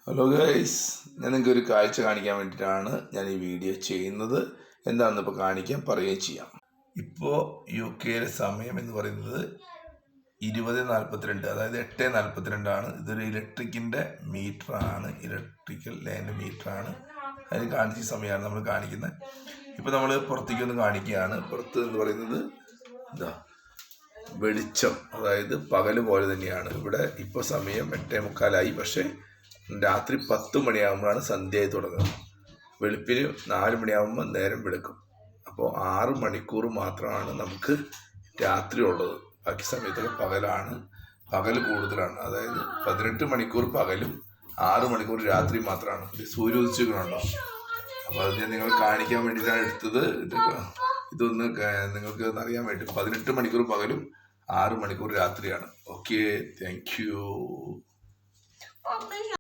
Hello guys, ഞാൻ നിങ്ങൾക്ക് ഒരു കാഴ്ച കാണിക്കാൻ വേണ്ടിയിട്ടാണ് ഞാൻ ഈ വീഡിയോ ചെയ്യുന്നത്. എന്താണെന്ന് ഇപ്പോൾ കാണിക്കാൻ പറയുകയും ചെയ്യാം. ഇപ്പോൾ UK സമയം എന്ന് പറയുന്നത് 20:42, അതായത് 8:42. ഇതൊരു ഇലക്ട്രിക്കിൻ്റെ മീറ്ററാണ്, ഇലക്ട്രിക്കൽ ലൈൻ്റെ മീറ്ററാണ്. അതിന് കാണിച്ച സമയമാണ് നമ്മൾ കാണിക്കുന്നത്. ഇപ്പോൾ നമ്മൾ പുറത്തേക്കൊന്ന് കാണിക്കുകയാണ്. പുറത്ത് എന്ന് പറയുന്നത് എന്താ വെളിച്ചം, അതായത് പകല് പോലെ തന്നെയാണ്. ഇവിടെ ഇപ്പോൾ സമയം 8:45, പക്ഷേ രാത്രി 10 മണിയാകുമ്പോഴാണ് സന്ധ്യയായി തുടങ്ങുന്നത്. വെളുപ്പിന് 4 മണിയാകുമ്പോൾ നേരം വെളുക്കും. അപ്പോൾ 6 മണിക്കൂർ മാത്രമാണ് നമുക്ക് രാത്രി ഉള്ളത്. ബാക്കി സമയത്തൊക്കെ പകലാണ്, പകൽ കൂടുതലാണ്. അതായത് 18 മണിക്കൂർ പകലും 6 മണിക്കൂർ രാത്രി മാത്രമാണ്. സൂര്യ ഉദിച്ചുകൊണ്ടുണ്ടാവും. അപ്പോൾ അത് ഞാൻ നിങ്ങൾ കാണിക്കാൻ വേണ്ടിയിട്ടാണ് എടുത്തത്. ഇതൊന്ന് നിങ്ങൾക്ക് അറിയാൻ വേണ്ടി. 18 മണിക്കൂർ പകലും 6 മണിക്കൂർ രാത്രിയാണ്. Okay, thank you.